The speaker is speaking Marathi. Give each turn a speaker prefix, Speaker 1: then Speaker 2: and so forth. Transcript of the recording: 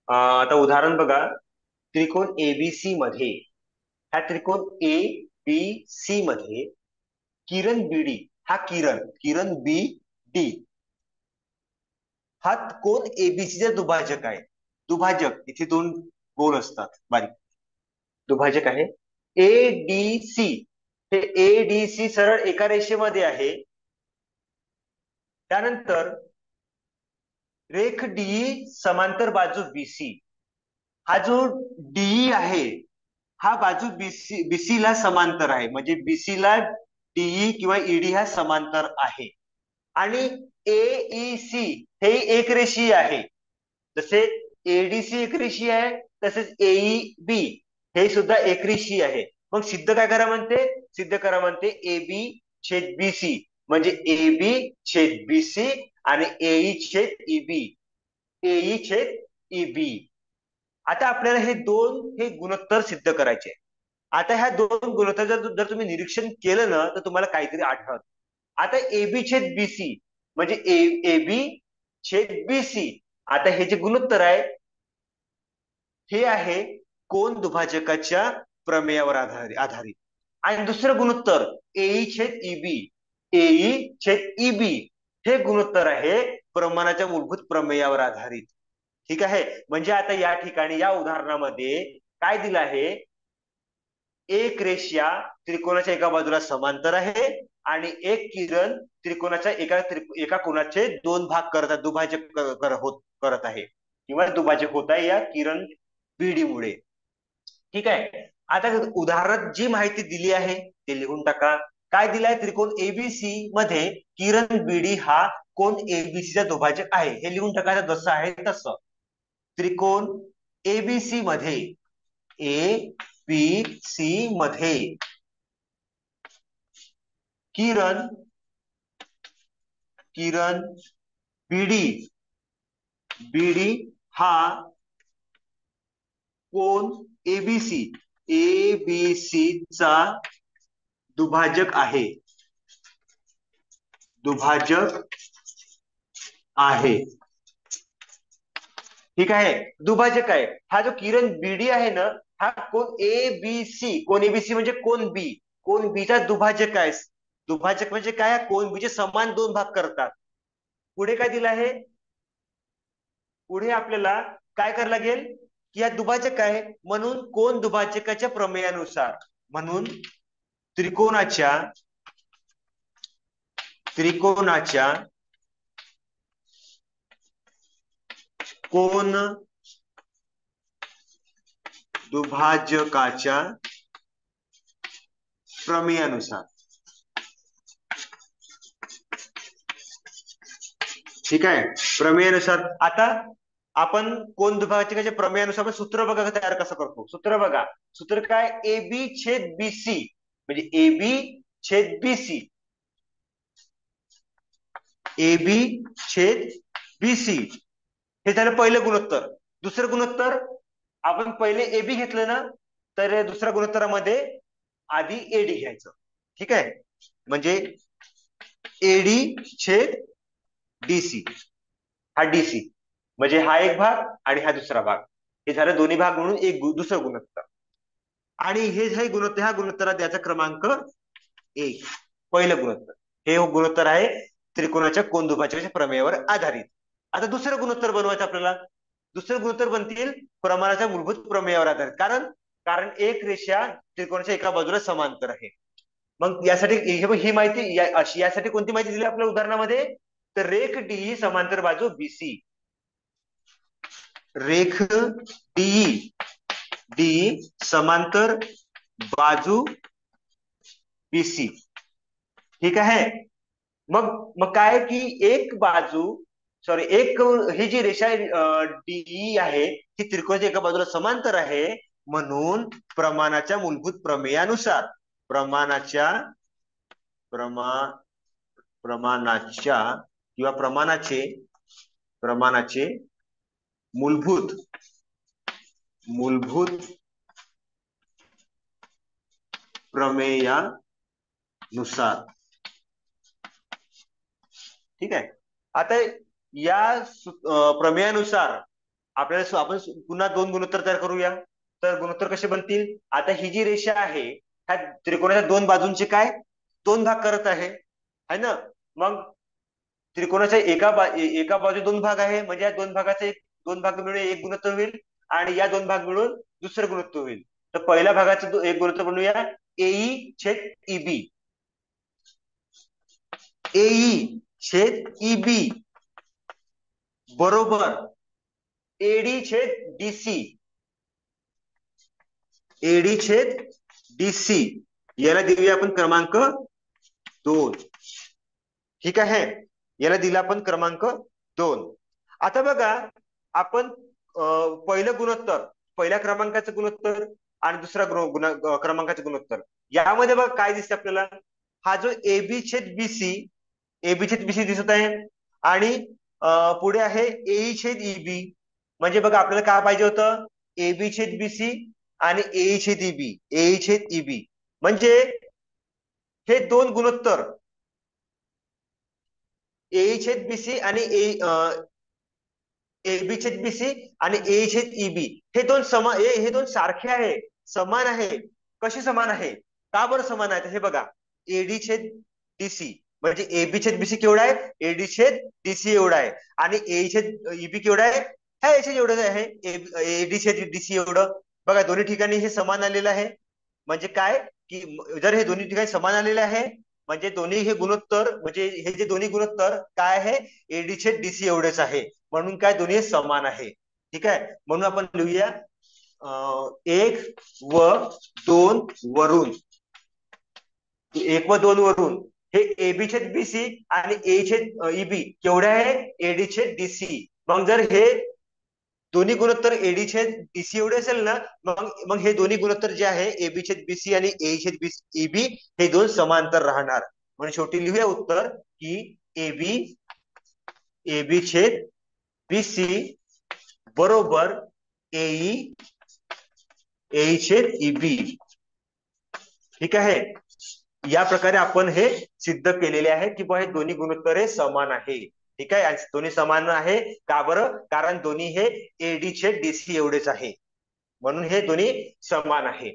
Speaker 1: आता उदाहरण बघा. त्रिकोण एबीसी मध्ये, ह्या त्रिकोण ए बी सी मध्ये किरण बीडी, हा किरण किरण बी डी हा कोण एबीसीचा दुभाजक आहे. दुभाजक इथे दोन गोल असतात बारीक. दुभाजक आहे ए डी सी. हे ए डी सी सरळ एका रेषेमध्ये आहे. त्यानंतर रेख डी समांतर बाजू बीसी. हा जो डी आहे, हा बाजू बीसी ला समांतर आहे, म्हणजे बीसी ला डीई किंवा ईडी हा समांतर आहे. आणि एईसी हे एक रेषीय आहे. जसे एडीसी एकरेषीय आहे, तसेच एईबी हे सुद्धा एकरेषीय आहे. मग सिद्ध काय करा म्हणते? सिद्ध करा म्हणते ए बी छेद बीसी, म्हणजे ए बी छेद बीसी आणि एई छेद ईबी, एई छेद ईबी. आता आपल्याला हे गुणोत्तर सिद्ध करायचे. आता ह्या दोन गुणोत्तर जर तुम्ही निरीक्षण केलं ना, तर तुम्हाला काहीतरी आढळत. आता एबी छेद बीसी म्हणजे ए बी छेद बीसी. आता हे जे गुणोत्तर आहे, हे आहे कोन दुभाजकाच्या प्रमेयावर आधारित. आणि दुसरं गुणोत्तर एई छेद ईबी, एई छेद ईबी हे गुणोत्तर आहे प्रमाणाच्या मूलभूत प्रमेयावर आधारित. ठीक आहे. म्हणजे आता या ठिकाणी या उदाहरणामध्ये काय दिलं आहे? एक रेषा त्रिकोणाच्या एका बाजूला समांतर आहे आणि एक किरण त्रिकोणाच्या एका कोणाचे दोन भाग करत, दुभाजक करत आहे किंवा दुभाजक होत आहे या किरण बीडी मुळे. ठीक आहे. आता उदाहरणात जी माहिती दिली आहे ते लिहून टाका. काय दिलाय? त्रिकोण एबीसी मध्ये किरण बीडी हा कोण एबीसीचा दुभाजक आहे, हे लिहून टाकायचं जसं आहे तसं. त्रिकोण एबीसी मध्ये, ए बी सी मध्ये किरण किरण बीडी बीडी हा कोण एबीसी एबीसी चा दुभाजक आहे, दुभाजक आहे. ठीक आहे. दुभाजक आहे. हा जो किरण बीडी आहे ना, हा कोण ए बी सी, कोण एबीसी म्हणजे कोण बी, कोण बीचा दुभाजक आहे. दुभाजक म्हणजे काय? कोण बीचे समान दोन भाग करतात. पुढे काय दिलं आहे? पुढे आपल्याला काय करायला लागेल की या दुभाजक आहे म्हणून कोण दुभाजकाच्या प्रमेयानुसार, म्हणून त्रिकोणाच्या त्रिकोणाच्या कोण दुभाजकाच्या प्रमेयानुसार. ठीक आहे. प्रमेयानुसार. आता आपण कोण दुभाजकाच्या प्रमेयानुसार सूत्र बघा तयार कसं करतो. सूत्र बघा. सूत्र काय? ए बी छेद बीसी, म्हणजे ए बी छेद बीसी, ए बी छेद बीसी हे झालं पहिलं गुणोत्तर. दुसरं गुणोत्तर आपण पहिले ए बी घेतलं ना, तर दुसऱ्या गुणोत्तरामध्ये आधी एडी घ्यायचं. ठीक आहे. म्हणजे एडी छेद डीसी, हा डीसी म्हणजे हा एक भाग आणि हा दुसरा भाग, हे झालं दोन्ही भाग म्हणून एक दुसरं गुणोत्तर. आणि हे गुणोत्तर, ह्या गुणोत्तरात याचा क्रमांक एक, पहिलं गुणोत्तर. हे गुणोत्तर आहे त्रिकोणाच्या कोन दुभाजकाच्या प्रमेयावर आधारित. आता दुसरं गुणोत्तर बनवायचं आपल्याला. दुसरं गुणोत्तर बनतील प्रमाणाच्या मूलभूत प्रमेयावर आधारित. कारण कारण एक रेषा त्रिकोणाच्या एका बाजूला समांतर आहे. मग यासाठी ही माहिती यासाठी कोणती माहिती दिली आपल्या उदाहरणामध्ये? तर रेख डी समांतर बाजू बीसी, रेख डी डी समांतर बाजू बीसी. ठीक आहे. मग मग काय की एक बाजू, सॉरी, एक ही जी रेषा डी आहे ही त्रिकोणाच्या एका बाजूला समांतर आहे, म्हणून प्रमाणाच्या मूलभूत प्रमेयानुसार, प्रमाणाच्या प्रमा प्रमाणाच्या किंवा प्रमाणाचे मूलभूत मूलभूत प्रमेयानुसार. ठीक आहे. आता या प्रमेयानुसार आपल्याला आपण पुन्हा दोन गुणोत्तर तयार करूया. तर गुणोत्तर कसे बनतील? आता ही जी रेषा आहे ह्या त्रिकोणाच्या दोन बाजूंचे काय दोन भाग करत आहे ना. मग त्रिकोणाच्या एका बाजू दोन भाग आहे, म्हणजे या दोन भागाचे दोन भाग मिळून एक गुणोत्तर होईल आणि या दोन भाग मिळून दुसरं गुणोत्तर होईल. तर पहिल्या भागाचं एक गुणोत्तर बनवूया एई छेद ईबी. एई छेद ईबी बरोबर एडी छेद डीसी. एडी छेद डीसी याला देऊया आपण क्रमांक 2. ठीक आहे, याला दिला आपण क्रमांक 2. आता बघा आपण पहिलं गुणोत्तर, पहिल्या क्रमांकाचं गुणोत्तर आणि दुसरा क्रमांकाचं गुणोत्तर यामध्ये बघा काय दिसते आपल्याला. हा जो एबी छेद बीसी, एबी छेद बीसी दिसत आहे आणि पुढे आहे एई छेद ईबी. म्हणजे बघा आपल्याला काय पाहिजे होतं, एबी छेद बीसी आणि एई छेद ईबी, एई छेद ईबी. म्हणजे हे दोन गुणोत्तर ए छेद बीसी आणि एबी छेद बीसी आणि ए छेद ईबी हे दोन हे दोन सारखे आहे, समान आहे. कशी समान आहे, का बरं समान आहे? हे बघा एडी छेद डीसी म्हणजे एबी छेद बीसी केवढा आहे, एडी छेद डीसी एवढा आहे. आणि ए छेद ईबी केवढा आहे, ह्या याच्या एवढं आहे, एडी छेद डीसी एवढं. बघा दोन्ही ठिकाणी हे समान आलेलं आहे. म्हणजे काय की जर हे दोन्ही ठिकाणी समान आलेलं आहे म्हणजे दोन्ही हे गुणोत्तर, म्हणजे हे जे दोन्ही गुणोत्तर काय आहे, एडी छेद डीसी एवढेच आहे. म्हणून काय दोन्ही समान आहे. ठीक आहे, म्हणून आपण लिहूया 1 व 2 वरून, 1 व 2 वरून हे एबी छेद बीसी आणि ए छेद ईबी केवढे आहे, एडी छेद डीसी. मग जर हे दोन्ही गुणोत्तर एडी छेद डीसी एवढे असेल ना, मग मग हे दोन्ही गुणोत्तर जे आहे एबी छेद बीसी आणि ए छेद ईबी हे दोन समांतर राहणार. म्हणून शेवटी लिहूया उत्तर की एबी एबी छेद बीसी बरोबर एई ए छेद ईबी. ठीक आहे, या प्रकारे आपण हे सिद्ध केलेले आहे की हे दोन्ही गुणोत्तर हे समान आहे. ठीक आहे, आणि दोन्ही समान आहे का बरं, कारण दोन्ही हे एडी छेद डीसी एवढेच आहे, म्हणून हे दोन्ही समान आहे.